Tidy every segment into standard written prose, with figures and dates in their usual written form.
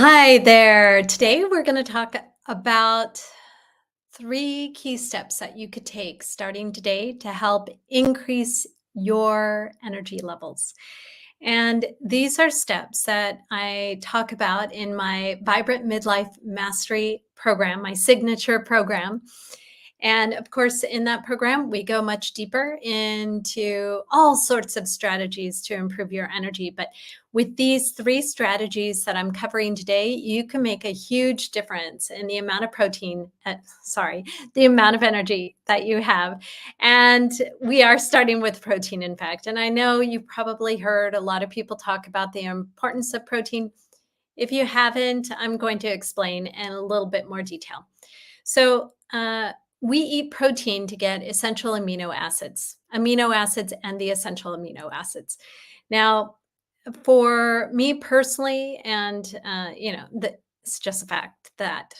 Hi there. Today we're going to talk about three key steps that you could take starting today to help increase your energy levels. And these are steps that I talk about in my Vibrant Midlife Mastery program, my signature program. And of course, in that program, we go much deeper into all sorts of strategies to improve your energy. But with these three strategies that I'm covering today, you can make a huge difference in the amount of the amount of energy that you have. And we are starting with protein, in fact. And I know you probably heard a lot of people talk about the importance of protein. If you haven't, I'm going to explain in a little bit more detail. So, we eat protein to get essential amino acids, and the essential amino acids. Now, for me personally, and it's just a fact that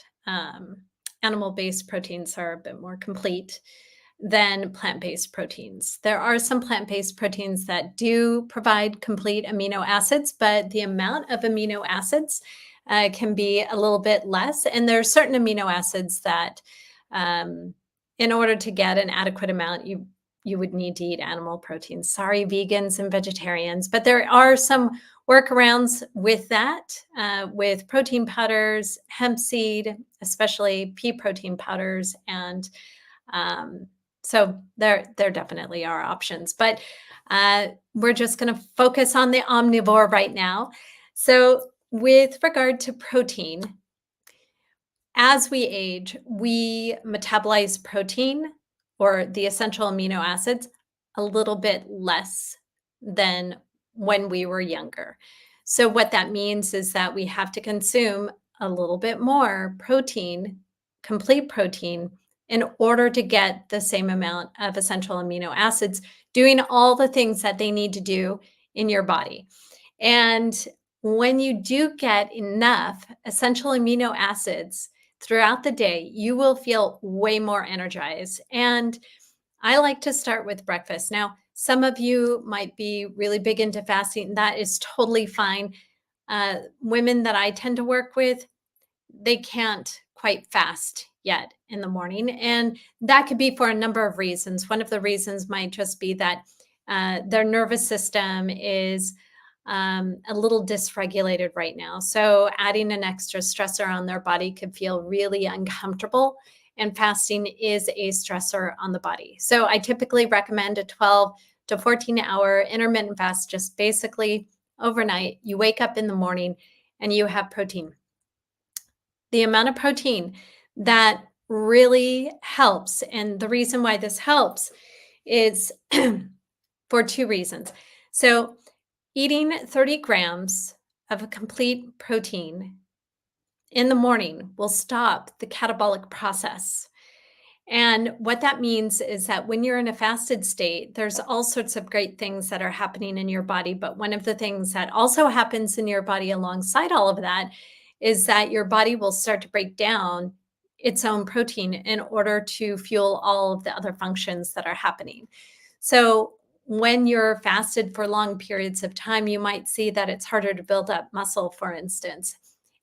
animal-based proteins are a bit more complete than plant-based proteins. There are some plant-based proteins that do provide complete amino acids, but the amount of amino acids can be a little bit less. And there are certain amino acids that, in order to get an adequate amount, you would need to eat animal proteins. Sorry, vegans and vegetarians, but there are some workarounds with that, with protein powders, hemp seed, especially pea protein powders, and so there definitely are options, but we're just going to focus on the omnivore right now. So, with regard to protein, as we age, we metabolize protein or the essential amino acids a little bit less than when we were younger. So, what that means is that we have to consume a little bit more protein, complete protein, in order to get the same amount of essential amino acids, doing all the things that they need to do in your body. And when you do get enough essential amino acids throughout the day, you will feel way more energized. And I like to start with breakfast. Now, some of you might be really big into fasting. That is totally fine. Women that I tend to work with, they can't quite fast yet in the morning. And that could be for a number of reasons. One of the reasons might just be that their nervous system is a little dysregulated right now. So, adding an extra stressor on their body could feel really uncomfortable. And fasting is a stressor on the body. So, I typically recommend a 12 to 14-hour intermittent fast, just basically overnight. You wake up in the morning and you have protein. The amount of protein that really helps, and the reason why this helps is for two reasons. So, eating 30 grams of a complete protein in the morning will stop the catabolic process. And what that means is that when you're in a fasted state, there's all sorts of great things that are happening in your body. But one of the things that also happens in your body alongside all of that is that your body will start to break down its own protein in order to fuel all of the other functions that are happening. So, when you're fasted for long periods of time, you might see that it's harder to build up muscle, for instance.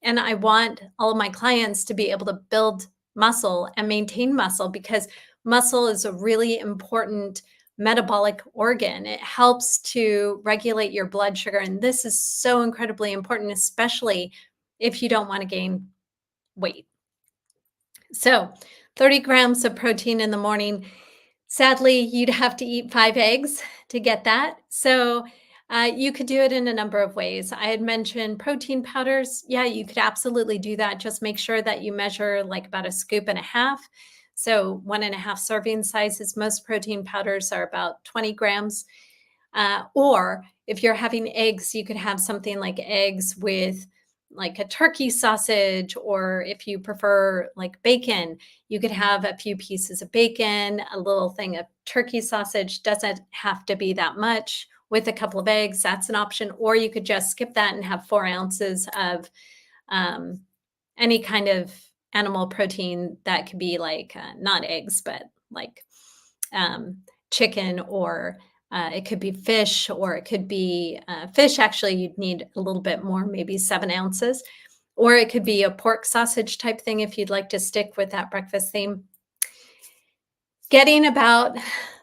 And I want all of my clients to be able to build muscle and maintain muscle because muscle is a really important metabolic organ. It helps to regulate your blood sugar. And this is so incredibly important, especially if you don't want to gain weight. So, 30 grams of protein in the morning. Sadly, you'd have to eat 5 eggs to get that. So, you could do it in a number of ways. I had mentioned protein powders. Yeah, you could absolutely do that. Just make sure that you measure like about a scoop and a half. So, 1.5 serving sizes. Most protein powders are about 20 grams. Or if you're having eggs, you could have something like eggs with like a turkey sausage, or if you prefer like bacon, you could have a few pieces of bacon, a little thing of turkey sausage. Doesn't have to be that much with a couple of eggs. That's an option. Or you could just skip that and have 4 ounces of um, any kind of animal protein that could be like not eggs, but like um, chicken, or it could be fish, or it could be fish. Actually, you'd need a little bit more, maybe 7 ounces. or it could be a pork sausage type thing if you'd like to stick with that breakfast theme. Getting about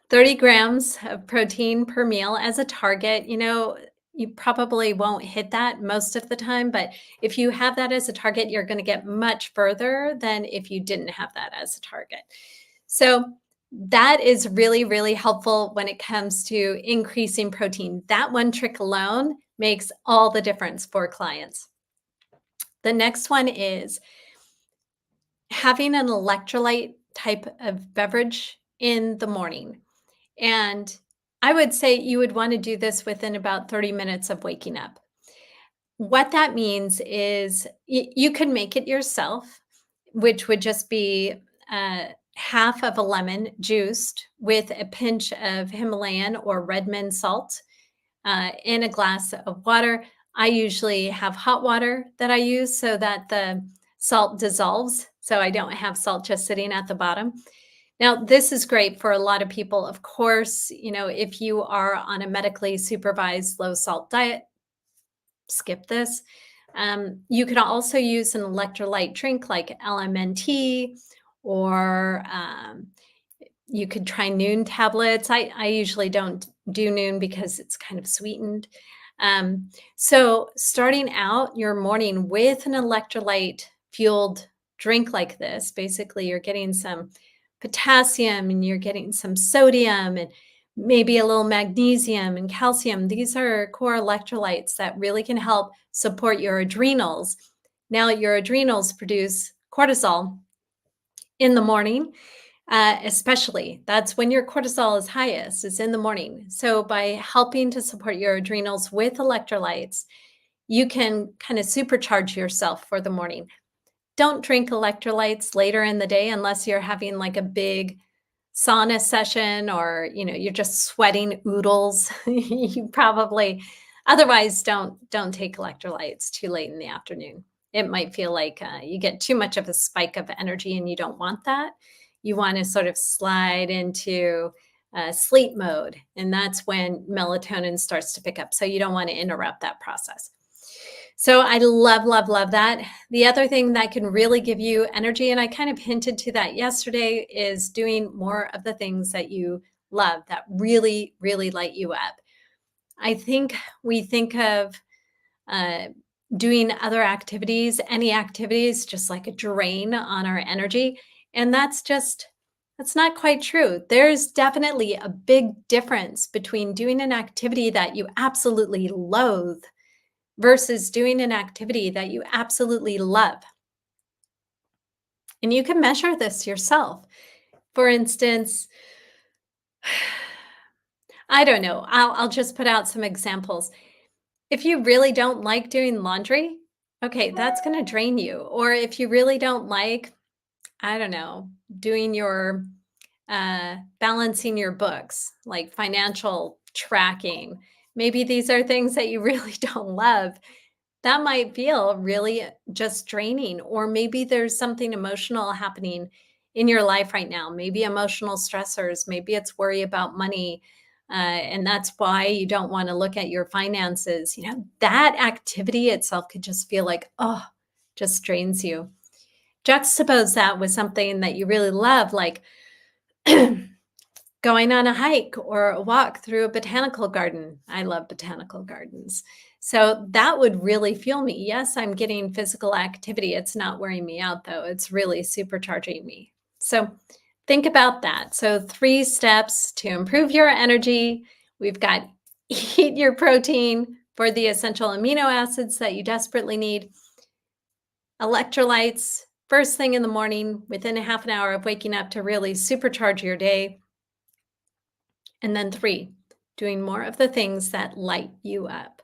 30 grams of protein per meal as a target. You probably won't hit that most of the time, but if you have that as a target, you're going to get much further than if you didn't have that as a target. So that is really, really helpful when it comes to increasing protein. That one trick alone makes all the difference for clients. The next one is having an electrolyte type of beverage in the morning. And I would say you would want to do this within about 30 minutes of waking up. What that means is you can make it yourself, which would just be half of a lemon juiced with a pinch of Himalayan or Redmond salt in a glass of water. I usually have hot water that I use so that the salt dissolves, so I don't have salt just sitting at the bottom. Now, this is great for a lot of people. Of course, if you are on a medically supervised low salt diet, skip this. You could also use an electrolyte drink like LMNT, or you could try Noon tablets. I usually don't do Noon because it's kind of sweetened. So starting out your morning with an electrolyte fueled drink like this, basically you're getting some potassium and you're getting some sodium and maybe a little magnesium and calcium. These are core electrolytes that really can help support your adrenals. Now, your adrenals produce cortisol in the morning, especially. That's when your cortisol is highest, is in the morning. So by helping to support your adrenals with electrolytes, you can kind of supercharge yourself for the morning. Don't drink electrolytes later in the day unless you're having like a big sauna session, or you're just sweating oodles. You probably otherwise don't take electrolytes too late in the afternoon. It might feel like you get too much of a spike of energy and you don't want that. You want to sort of slide into sleep mode, and that's when melatonin starts to pick up, so you don't want to interrupt that process. So I love, love, love that. The other thing that can really give you energy, and I kind of hinted to that yesterday, is doing more of the things that you love that really, really light you up. I think we think of uh, doing other activities, any activities, just like a drain on our energy. And that's not quite true. There's definitely a big difference between doing an activity that you absolutely loathe versus doing an activity that you absolutely love. And you can measure this yourself. For instance, I don't know, I'll just put out some examples. If you really don't like doing laundry, okay, that's going to drain you. Or if you really don't like, I don't know, doing your balancing your books, like financial tracking, maybe these are things that you really don't love. That might feel really just draining, or maybe there's something emotional happening in your life right now, maybe emotional stressors, maybe it's worry about money. And that's why you don't want to look at your finances. That activity itself could just feel like, oh, just drains you. Juxtapose that with something that you really love, like going on a hike or a walk through a botanical garden. I love botanical gardens. So that would really fuel me. Yes, I'm getting physical activity. It's not wearing me out, though. It's really supercharging me. So think about that. So 3 steps to improve your energy. We've got eat your protein for the essential amino acids that you desperately need. Electrolytes first thing in the morning within a half an hour of waking up to really supercharge your day. And then 3, doing more of the things that light you up.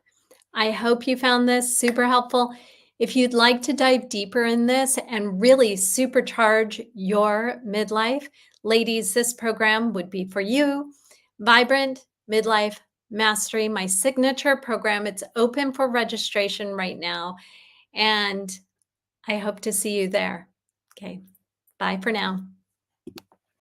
I hope you found this super helpful. If you'd like to dive deeper in this and really supercharge your midlife, ladies, this program would be for you. Vibrant Midlife Mastery, my signature program. It's open for registration right now, and I hope to see you there. Okay, bye for now.